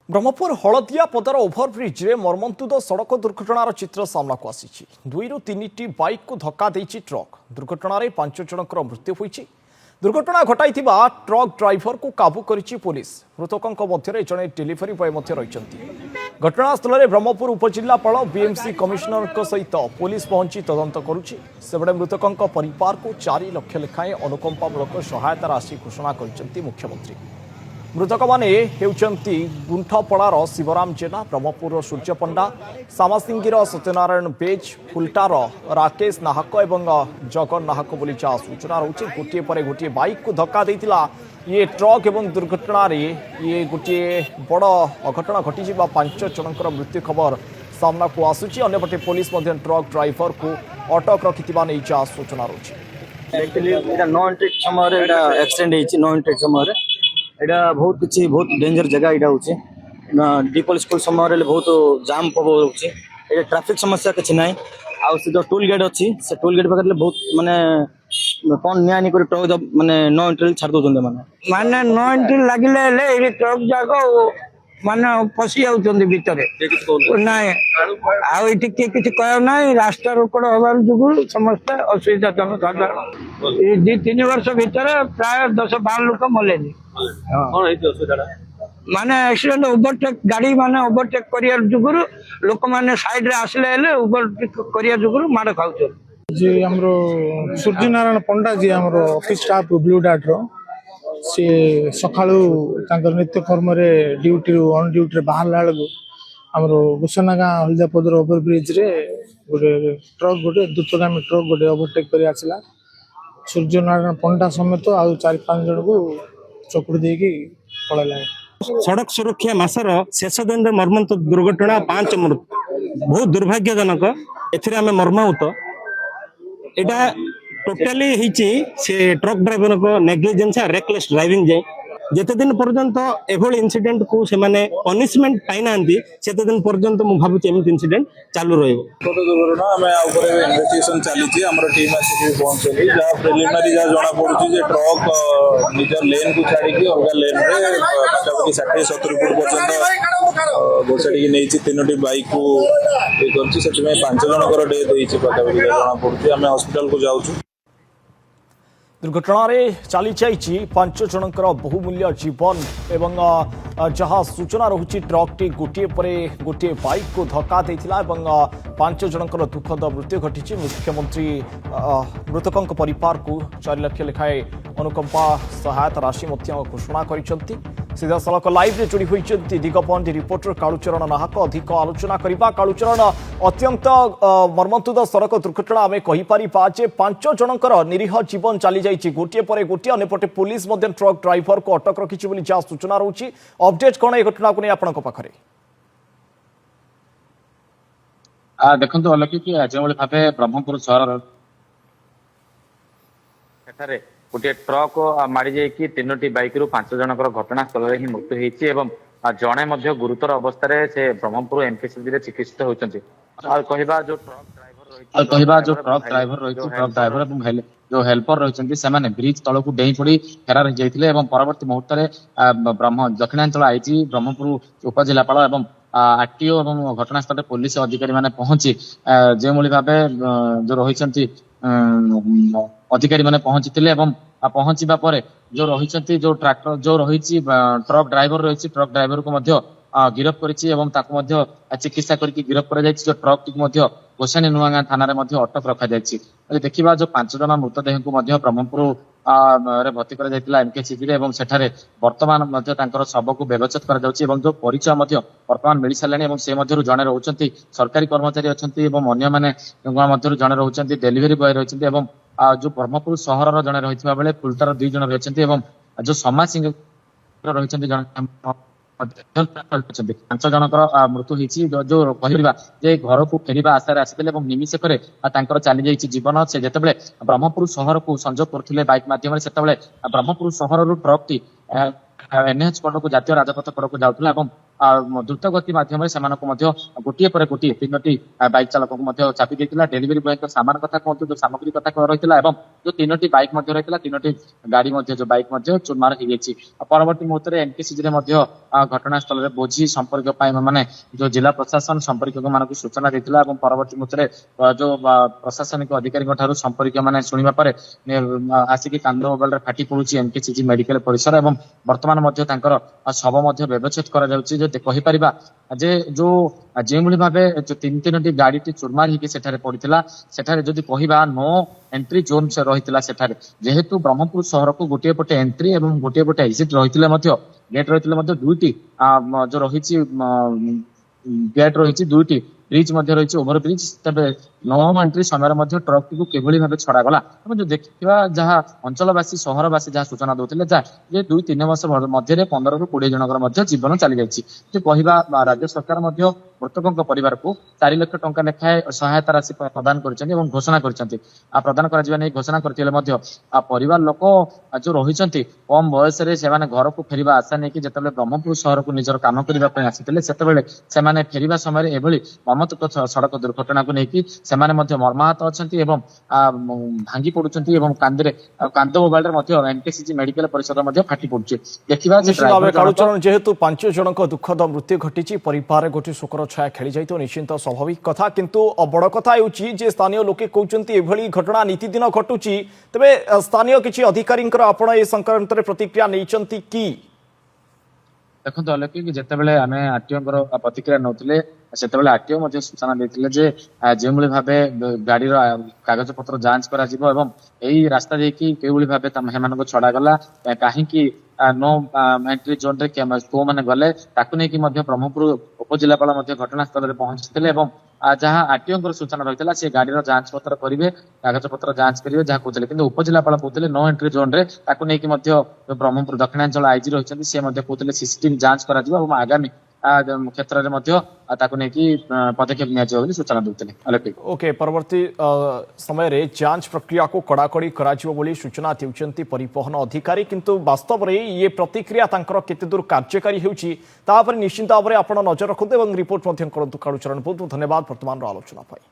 ब्रह्मपुर हलदिया पदर ओभरब्रिज रे मर्मन्तुद सड़क दुर्घटनार चित्र सामनाकु आसी दुई तीन टी बाइक को धक्का देछि ट्रक दुर्घटना 5 जनकर मृत्यु होइछि। दुर्घटना घटाई ट्रक ड्राइवर को काबू करिछि पुलिस। मृतकों मध्य जड़े डेलीवरी बॉय घटनास्थल में ब्रह्मपुर उपजिलापाल बीएमसी कमिशनर सहित पुलिस पहुंची तदंत करुछि। सेबडे मृतकों परिवार को 4 लाख लेखाएं अनुकंपामूलक सहायता राशि घोषणा करिसेंति मुख्यमंत्री। मृतक माने हेउचंती गुंठपड़ार शिवराम जेना, ब्रह्मपुर सूर्य पंडा, सामासिंगीर सत्यनारायण बेज, फुलटार राकेश नाहक एवं जगन नाहक बोली जहाँ सूचना रही। गोटे पर गोटे बाइक को धक्का देतिला ये ट्रक एवं दुर्घटना ये गोटे बड़ अघटना घटी 5 जनकर मृत्यु खबर सामना को आसुची। अन्यपटे पुलिस ट्रक ड्राइवर को अटक रखि नहीं जहाँ सूचना रही। एटा बहुत किसी बहुत डेंजर जगह एटा होचे डीपल स्कूल समय बहुत जाम होचे। एटा ट्रैफिक समस्या किसी ना आ जो टोल गेट अच्छी से टोल गेट पाखे बहुत माने कौन न्याय नहीं ट्रक माने नो एंट्री छाड़ दौरान माने नो एंट्री लगे ट्रक जाक माने फसी जाउछन्ती भितरे नाई आउ किसी कह ना रास्ता रोकड़ हबार जुगु समस्त असुविधा साधारण 2-3 वर्ष भितर प्राय 10-12 लोक मलेनी माने एक्सीडेंट ओवरटेक गाड़ी माने ओवरटेक करिया जुगुरु लोक माने साइड रे आसले हेले ओवरटेक करिया जुगुरु माड़ खाउछ। जी हमरो सूर्यनारायण पंडा जी हमरो ऑफिस स्टाफ ब्लू डार्ट रो सी सकाळू तांकर नित्य कर्म रे ड्यूटी ऑन ड्यूटी रे बाहरला बेलू हमरो गुसनागा हल्दिया पदर ओवर ब्रिज रे गोटे ट्रक गोटे द्रुतगामी ट्रक गोटे ओवरटेक करि आसला। सूर्यनारायण पंडा समेत आउ 4-5 जन को चकुड़ देकी पळला। सड़क सुरक्षा मासर शेष दिन मर्मंत दुर्घटना 5 मृत्यु बहुत दुर्भाग्यजनक। एथिरे आमे मर्माहत एटा टोटाली से ट्रक ड्राइवर को नेग्लिजेंस रेकलेस ड्राइविंग जाए जिते दिन पर्यंत एभली इनसीडेंट को से माने पनिशमेंट पाई ना सेते दिन पर्यंत मु भाबुची एमती इनसीडेंट चालू रहइबो। छोटो दुर्घटना आमे आ ऊपर इन्वेस्टिगेशन चलीची हमर टीम आसी पहुंचली जहाँ प्रिलिमिनरी जहाँ जना पड़ुची जे ट्रक निजर लेन को छाड़ी की अलग लेन रे पाखापाखि 60-70 फुट पर्यंत घोषाड़ी नहीं 3टी बाइक को ये करछि सेति में 5 जनकर डेथ होईची पाखापाखि जना पड़ुची आमे हॉस्पिटल को जाउछु। दुर्घटना चली जाइए 5 जनकर बहुमूल्य जीवन एवं जहाँ सूचना रही ट्रक टी गोटे पर गोटे बाइक को धक्का देता 5 जनकर दुखद मृत्यु घटी। मुख्यमंत्री मृतकों परिवार को 4 लाख लेखाएं अनुकंपा सहायता राशि घोषणा कर। सीधा सड़क लाइव रे जोड़ी होती दिगपहंडी रिपोर्टर कालुचरण नाहक अधिक आलोचना करबा। कालुचरण अत्यंत मर्मन्तुद सड़क दुर्घटना आम कहीपर 5 जनकर निरीह जीवन चली जाइए गोटे पर गोटे अन्यपटे पुलिस ट्रक ड्राइवर को अटक रखी जहाँ सूचना रही। अपडेट कौन ए घटना को नहीं आपण पाखे देखो अलग कि जो भाव ब्रह्मपुर सहर गोटे ट्रक माड़ी जाइए 3टी बाइक रु 5 जनकर घटनास्थल में ही मृत्यु होती जड़े गुरुतर अवस्था से ब्रह्मपुर एमकेसीजी चिकित्सित होती। जो ट्रक ड्राइवर रही जो हेल्पर रही से ब्रिज तल को डेई पड़ी फेरार हो जाते परवर्ती मुहूर्त में दक्षिणांचल आईजी ब्रह्मपुर उपजिलापाल और आरटीओ और घटनास्थल पुलिस अधिकारी माने पहुंची जो भाव जो रही अधिकारी माने पहुंची पहुंचवा पर जो रही जो ट्रैक्टर जो रही ट्रक ड्राइवर रही ट्रक ड्राइवर को गिरफ कर चिकित्सा करके गिरफ कर जो ट्रक टी गोसाणी नुआगां थाना अटक रखा देखा जो 5 जन मृतदेह को ब्रह्मपुर भर्ती कर एमकेसीजी सेठारे वर्तमान शव को व्यवच्छेद कर जो परिचय वर्तमान मिल सारे से जड़े रोचे सरकारी कर्मचारी अच्छा अन्य मैंने जड़े रोचे डेलीवरी बॉय रही जो ब्रह्मपुर सहर जड़े रही बेले फुलटार 2 जन रही जो समाज सिंह रही 5 जनकर मृत्यु होती जो कहवा घर को फेरवा आशार आसते निमिषक चली जाइए जीवन से जिते ब्रह्मपुर सहर को संजोग करते बाइक मध्यम ब्रह्मपुर सहर ट्रक टी एनएच कड़ को जातीय राजपथ कड़ को जाऊला ଦ୍ରୁତ ଗତି ମାଧ୍ୟମରେ ସେମାନଙ୍କୁ ମଧ୍ୟ ଗୋଟିଏ ପରେ ଗୋଟିଏ 3ଟି ବାଇକ ଚାଳକଙ୍କୁ ମଧ୍ୟ ଚାପି ଦେଇଥିଲା। ଡେଲିଭରି ବୟଙ୍କ ସାମାନ କଥା କୁହନ୍ତୁ, ଯୋଉ ସାମଗ୍ରୀ କଥା ରହିଥିଲା ଏବଂ ଯୋଉ 3ଟି ବାଇକ ମଧ୍ୟ ରହିଥିଲା, 3ଟି ଗାଡି ମଧ୍ୟ ଯୋଉ ବାଇକ ମଧ୍ୟ ଚୁରମାର ହେଇଯାଇଛି। ପରବର୍ତ୍ତୀ ମୁହୂର୍ତ୍ତରେ ଏନକେସିଜିରେ ମଧ୍ୟ ଘଟଣାସ୍ଥଳରେ ବୋଝି ସମ୍ପର୍କ ପାଇଁ ମାନେ ଯୋଉ ଜିଲ୍ଲା ପ୍ରଶାସନ ସମ୍ପର୍କୀୟ ମାନଙ୍କୁ ସୂଚନା ଦେଇଥିଲା ଏବଂ ପରବର୍ତ୍ତୀ ମୁହୂର୍ତ୍ତରେ ଯୋଉ ପ୍ରଶାସନିକ ଅଧିକାରୀଙ୍କ ଠାରୁ ସମ୍ପର୍କୀୟ ମାନେ ଶୁଣିବା ପରେ ଆସିକି କାନ୍ଦ ମୋବାଇଲରେ ଫାଟି ପଡୁଛି ଏନକେସିଜି ମେଡିକାଲ ପରିସର ଏବଂ ବର୍ତ୍ତମାନ ମଧ୍ୟ ତାଙ୍କର ଶବ ମଧ୍ୟ ବ୍ୟବଚ୍ଛେଦ କରାଯାଉଛି। ଯଦି କହିପାରିବା ଯେ ଯେଉଁଭଳି ଭାବେ ଯୋଉ 3ଟି ଗାଡିଟି ଚୁରମାର ହେଇକି ସେଠାରେ ପଡିଥିଲା, ସେଠାରେ ଯଦି କହିବା ନୋ ଏଣ୍ଟ୍ରି ଜୋନ୍ ରହିଥିଲା ସେଠାରେ, ଯେହେତୁ ବ୍ରହ୍ମପୁର ସହରକୁ ଗୋଟିଏ ପଟେ ଏଣ୍ଟ୍ରି ଏବଂ ଗୋଟିଏ ପଟେ ଏକ୍ସିଟ୍ ରହିଥିଲେ ମଧ୍ୟ ଗେଟ୍ ରହିଥିଲେ ମଧ୍ୟ 2ଟି ଯୋଉ ରହିଛି ଗେଟ୍ ରହିଛି, 2ଟି ବ୍ରିଜ ମଧ୍ୟ ରହିଛି, ଓଭର ବ୍ରିଜ। ତେବେ ନୋ ଏଣ୍ଟ୍ରି ସମୟରେ ମଧ୍ୟ ଟ୍ରକଟିକୁ କିଭଳି ଭାବେ ଛଡାଗଲା ଏବଂ ଯୋଉ ଦେଖିବା ଯାହା ଅଞ୍ଚଳବାସୀ ସହରବାସୀ ଯାହା ସୂଚନା ଦଉଥିଲେ ଯେ 2-3 ବର୍ଷ ମଧ୍ୟରେ 15ରୁ 20 ଜଣଙ୍କର ମଧ୍ୟ ଜୀବନ ଚାଲି ଯାଇଛି। ଯେ କହିବା ରାଜ୍ୟ ସରକାର ମଧ୍ୟ ମୃତକଙ୍କ ପରିବାରକୁ 4 ଲକ୍ଷ ଟଙ୍କା ଲେଖାଏଁ ସହାୟତା ରାଶି ପ୍ରଦାନ କରିଛନ୍ତି ଏବଂ ଘୋଷଣା କରିଛନ୍ତି। ପ୍ରଦାନ କରାଯିବା ନେଇ ଘୋଷଣା କରିଥିଲେ ମଧ୍ୟ ପରିବାର ଲୋକ ଯୋଉ ରହିଛନ୍ତି କମ ବୟସରେ ସେମାନେ ଘରକୁ ଫେରିବା ଆଶା ନେଇକି ଯେତେବେଳେ ବ୍ରହ୍ମପୁର ସହରକୁ ନିଜର କାମ କରିବା ପାଇଁ ଆସିଥିଲେ, ସେତେବେଳେ ସେମାନେ ଫେରିବା ସମୟରେ ଏଭଳି ମର୍ମନ୍ତୁଦ ସଡ଼କ ଦୁର୍ଘଟଣାକୁ ନେଇକି ସେମାନେ ମଧ୍ୟ ମର୍ମାହତ ଅଛନ୍ତି ଏବଂ ଭାଙ୍ଗି ପଡୁଛନ୍ତି ଏବଂ କାନ୍ଦ ମୋବାଇଲରେ ମଧ୍ୟ ଏନକେସିଜି ମେଡିକାଲ ପରିସର ମଧ୍ୟ ଫାଟି ପଡୁଛି। ଦେଖିବା କାଳୁଚରଣ ଯେହେତୁ 5 ଜଣଙ୍କ ଦୁଃଖଦ ମୃତ୍ୟୁ ଘଟିଛି, ପରିବାର ଗୋଟିଏ ଶୋକର ଛାୟା ଖେଳି ଯାଇଥିବ, ନିଶ୍ଚିନ୍ତ ସ୍ୱାଭାବିକ କଥା। କିନ୍ତୁ ବଡ଼ କଥା ହେଉଛି ଯେ ସ୍ଥାନୀୟ ଲୋକେ କହୁଛନ୍ତି ଏଭଳି ଘଟଣା ନୀତିଦିନ ଘଟୁଛି। ତେବେ ସ୍ଥାନୀୟ କିଛି ଅଧିକାରୀଙ୍କର ଆପଣ ଏ ସଂକ୍ରାନ୍ତରେ ପ୍ରତିକ୍ରିୟା ନେଇଛନ୍ତି କି? ଦେଖନ୍ତୁ ଅଲୋକିକ, ଯେତେବେଳେ ଆମେ ଆରଟିଓଙ୍କର ପ୍ରତିକ୍ରିୟା ନେଉଥିଲେ ସେତେବେଳେ ଆରଟିଓ ମଧ୍ୟ ସୂଚନା ଦେଇଥିଲେ ଯେ ଯେଉଁଭଳି ଭାବେ ଗାଡିର କାଗଜ ପତ୍ର ଯାଞ୍ଚ କରାଯିବ ଏବଂ ଏଇ ରାସ୍ତା ଦେଇକି କେଉଁଭଳି ଭାବେ ସେମାନଙ୍କୁ ଛଡାଗଲା, କାହିଁକି ନୋ ଏଣ୍ଟ୍ରି ଜୋନରେ କୋଉମାନେ ଗଲେ, ତାକୁ ନେଇକି ମଧ୍ୟ ବ୍ରହ୍ମପୁର ଉପଜିଲ୍ଲାପାଳ ମଧ୍ୟ ଘଟଣାସ୍ଥଳରେ ପହଞ୍ଚିଥିଲେ ଏବଂ ଯାହା ଆରଟିଓଙ୍କର ସୂଚନା ରହିଥିଲା ସେ ଗାଡିର ଯାଞ୍ଚ ପତ୍ର କରିବେ, କାଗଜ ପତ୍ର ଯାଞ୍ଚ କରିବେ ଯାହା କହୁଥିଲେ। କିନ୍ତୁ ଉପଜିଲ୍ଲାପାଳ କହୁଥିଲେ ନୋ ଏଣ୍ଟ୍ରି ଜୋନରେ, ତାକୁ ନେଇକି ମଧ୍ୟ ବ୍ରହ୍ମପୁର ଦକ୍ଷିଣାଞ୍ଚଳ ଆଇଜି ରହିଛନ୍ତି ସେ ମଧ୍ୟ କହୁଥିଲେ ସିସିଟିଭି ଯାଞ୍ଚ କରାଯିବ ଏବଂ ଆଗାମୀ କ୍ଷେତ୍ରରେ ମଧ୍ୟ ତାକୁ ନେଇକି ପଦକ୍ଷେପ ନିଆଯିବ ବୋଲି ସୂଚନା ଦେଉଥିଲେ। ଓକେ, ପରବର୍ତ୍ତୀ ସମୟରେ ଯାଞ୍ଚ ପ୍ରକ୍ରିୟାକୁ କଡ଼ାକଡ଼ି କରାଯିବ ବୋଲି ସୂଚନା ଦେଉଛନ୍ତି ପରିବହନ ଅଧିକାରୀ। କିନ୍ତୁ ବାସ୍ତବରେ ଇଏ ପ୍ରତିକ୍ରିୟା ତାଙ୍କର କେତେ ଦୂର କାର୍ଯ୍ୟକାରୀ ହେଉଛି ତା ଉପରେ ନିଶ୍ଚିତ ଭାବରେ ଆପଣ ନଜର ରଖନ୍ତୁ ଏବଂ ରିପୋର୍ଟ ମଧ୍ୟ କରନ୍ତୁ। କାଳୁଚରଣ, ବହୁତ ବହୁତ ଧନ୍ୟବାଦ ବର୍ତ୍ତମାନର ଆଲୋଚନା ପାଇଁ।